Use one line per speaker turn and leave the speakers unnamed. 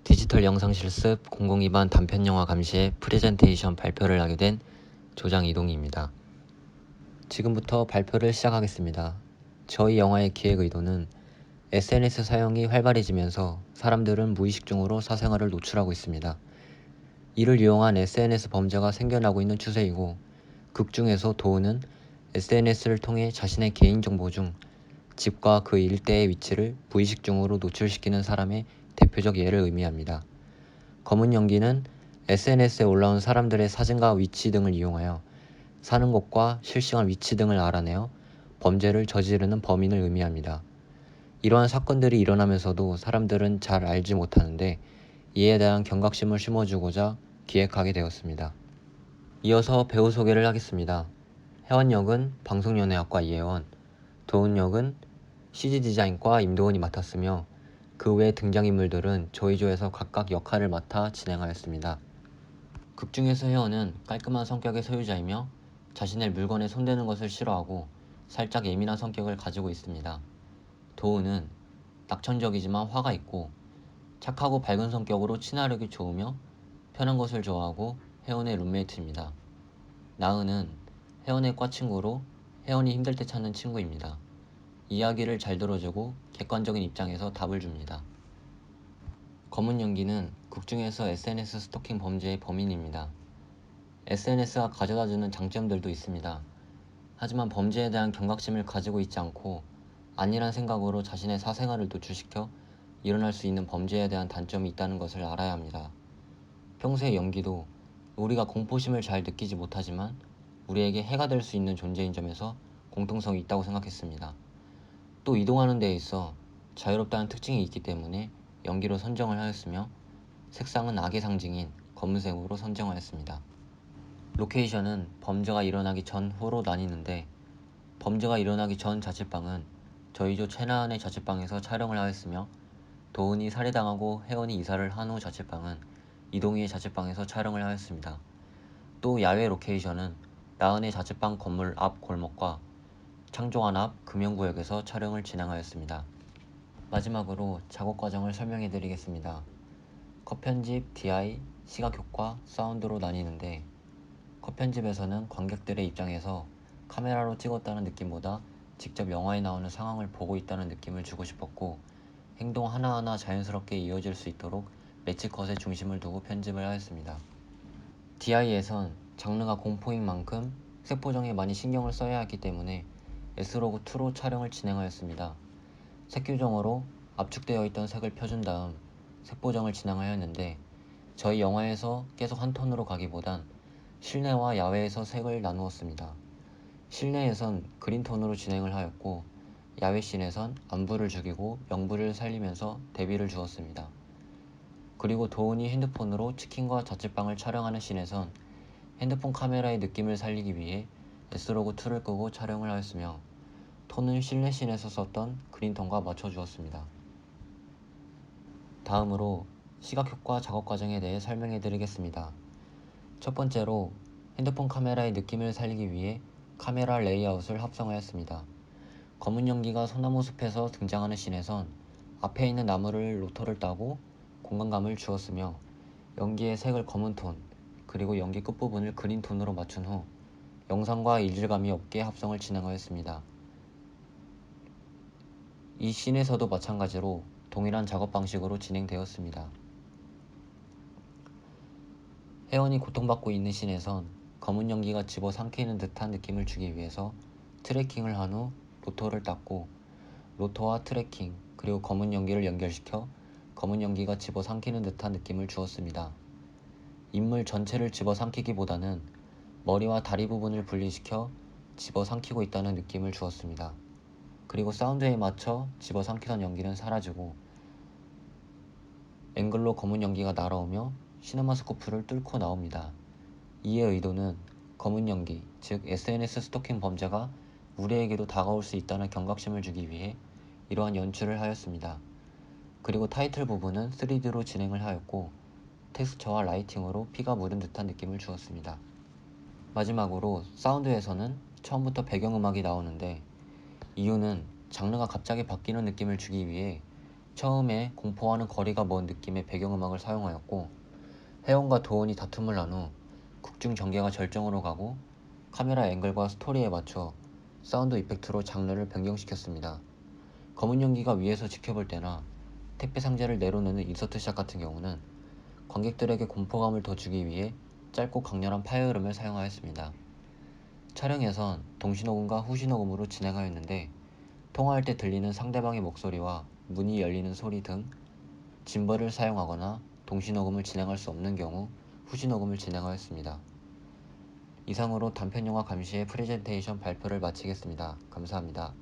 디지털 영상 실습 002반 단편영화 감시의 프레젠테이션 발표를 하게 된 조장 이동희입니다. 지금부터 발표를 시작하겠습니다. 저희 영화의 기획 의도는 SNS 사용이 활발해지면서 사람들은 무의식 중으로 사생활을 노출하고 있습니다. 이를 이용한 SNS 범죄가 생겨나고 있는 추세이고, 극 중에서 도우는 SNS를 통해 자신의 개인정보 중 집과 그 일대의 위치를 무의식 중으로 노출시키는 사람의 대표적 예를 의미합니다. 검은 연기는 SNS에 올라온 사람들의 사진과 위치 등을 이용하여 사는 곳과 실시간 위치 등을 알아내어 범죄를 저지르는 범인을 의미합니다. 이러한 사건들이 일어나면서도 사람들은 잘 알지 못하는데 이에 대한 경각심을 심어주고자 기획하게 되었습니다. 이어서 배우 소개를 하겠습니다. 혜원 역은 방송연예학과 이혜원, 도훈 역은 CG디자인과 임도훈이 맡았으며 그 외 등장인물들은 저희 조에서 각각 역할을 맡아 진행하였습니다. 극 중에서 혜원은 깔끔한 성격의 소유자이며 자신의 물건에 손대는 것을 싫어하고 살짝 예민한 성격을 가지고 있습니다. 도훈은 낙천적이지만 화가 있고 착하고 밝은 성격으로 친화력이 좋으며 편한 것을 좋아하고 혜원의 룸메이트입니다. 나은은 혜원의 과 친구로 혜원이 힘들 때 찾는 친구입니다. 이야기를 잘 들어주고 객관적인 입장에서 답을 줍니다. 검은 연기는 극 중에서 SNS 스토킹 범죄의 범인입니다. SNS가 가져다주는 장점들도 있습니다. 하지만 범죄에 대한 경각심을 가지고 있지 않고 안일한 생각으로 자신의 사생활을 노출시켜 일어날 수 있는 범죄에 대한 단점이 있다는 것을 알아야 합니다. 평소의 연기도 우리가 공포심을 잘 느끼지 못하지만 우리에게 해가 될 수 있는 존재인 점에서 공통성이 있다고 생각했습니다. 또 이동하는 데 있어 자유롭다는 특징이 있기 때문에 연기로 선정을 하였으며 색상은 악의 상징인 검은색으로 선정하였습니다. 로케이션은 범죄가 일어나기 전, 후로 나뉘는데 범죄가 일어나기 전 자취방은 저희 조 최나은의 자취방에서 촬영을 하였으며 도훈이 살해당하고 혜원이 이사를 한 후 자취방은 이동희의 자취방에서 촬영을 하였습니다. 또 야외 로케이션은 나은의 자취방 건물 앞 골목과 창조관 앞 금연구역에서 촬영을 진행하였습니다. 마지막으로 작업 과정을 설명해 드리겠습니다. 컷 편집, DI, 시각효과, 사운드로 나뉘는데 컷 편집에서는 관객들의 입장에서 카메라로 찍었다는 느낌보다 직접 영화에 나오는 상황을 보고 있다는 느낌을 주고 싶었고 행동 하나하나 자연스럽게 이어질 수 있도록 매치컷에 중심을 두고 편집을 하였습니다. DI에선 장르가 공포인 만큼 색보정에 많이 신경을 써야 했기 때문에 S로그2로 촬영을 진행하였습니다. 색규정으로 압축되어 있던 색을 펴준 다음 색보정을 진행하였는데 저희 영화에서 계속 한 톤으로 가기보단 실내와 야외에서 색을 나누었습니다. 실내에선 그린톤으로 진행을 하였고 야외씬에선暗부를 죽이고 영부를 살리면서 대비를 주었습니다. 그리고 도훈이 핸드폰으로 치킨과 자취방을 촬영하는 씬에선 핸드폰 카메라의 느낌을 살리기 위해 S로그2를 끄고 촬영을 하였으며 톤은 실내 씬에서 썼던 그린톤과 맞춰주었습니다. 다음으로 시각효과 작업 과정에 대해 설명해 드리겠습니다. 첫 번째로 핸드폰 카메라의 느낌을 살리기 위해 카메라 레이아웃을 합성하였습니다. 검은 연기가 소나무 숲에서 등장하는 씬에선 앞에 있는 나무를 로터를 따고 공간감을 주었으며 연기의 색을 검은 톤, 그리고 연기 끝부분을 그린 톤으로 맞춘 후 영상과 일질감이 없게 합성을 진행하였습니다. 이 씬에서도 마찬가지로 동일한 작업 방식으로 진행되었습니다. 혜원이 고통받고 있는 씬에선 검은 연기가 집어삼키는 듯한 느낌을 주기 위해서 트래킹을 한 후 로터를 땄고 로터와 트래킹 그리고 검은 연기를 연결시켜 검은 연기가 집어삼키는 듯한 느낌을 주었습니다. 인물 전체를 집어삼키기보다는 머리와 다리 부분을 분리시켜 집어삼키고 있다는 느낌을 주었습니다. 그리고 사운드에 맞춰 집어삼키던 연기는 사라지고 앵글로 검은 연기가 날아오며 시네마스코프를 뚫고 나옵니다. 이의 의도는 검은 연기, 즉 SNS 스토킹 범죄가 우리에게도 다가올 수 있다는 경각심을 주기 위해 이러한 연출을 하였습니다. 그리고 타이틀 부분은 3D로 진행을 하였고 텍스처와 라이팅으로 피가 묻은 듯한 느낌을 주었습니다. 마지막으로 사운드에서는 처음부터 배경음악이 나오는데 이유는 장르가 갑자기 바뀌는 느낌을 주기 위해 처음에 공포와는 거리가 먼 느낌의 배경음악을 사용하였고, 혜원과 도원이 다툼을 난 후 극중 전개가 절정으로 가고 카메라 앵글과 스토리에 맞춰 사운드 이펙트로 장르를 변경시켰습니다. 검은 연기가 위에서 지켜볼 때나 택배 상자를 내려놓는 인서트샷 같은 경우는 관객들에게 공포감을 더 주기 위해 짧고 강렬한 파일 흐름을 사용하였습니다. 촬영에선 동시녹음과 후시녹음으로 진행하였는데, 통화할 때 들리는 상대방의 목소리와 문이 열리는 소리 등 짐벌을 사용하거나 동시녹음을 진행할 수 없는 경우 후시녹음을 진행하였습니다. 이상으로 단편영화 감시의 프레젠테이션 발표를 마치겠습니다. 감사합니다.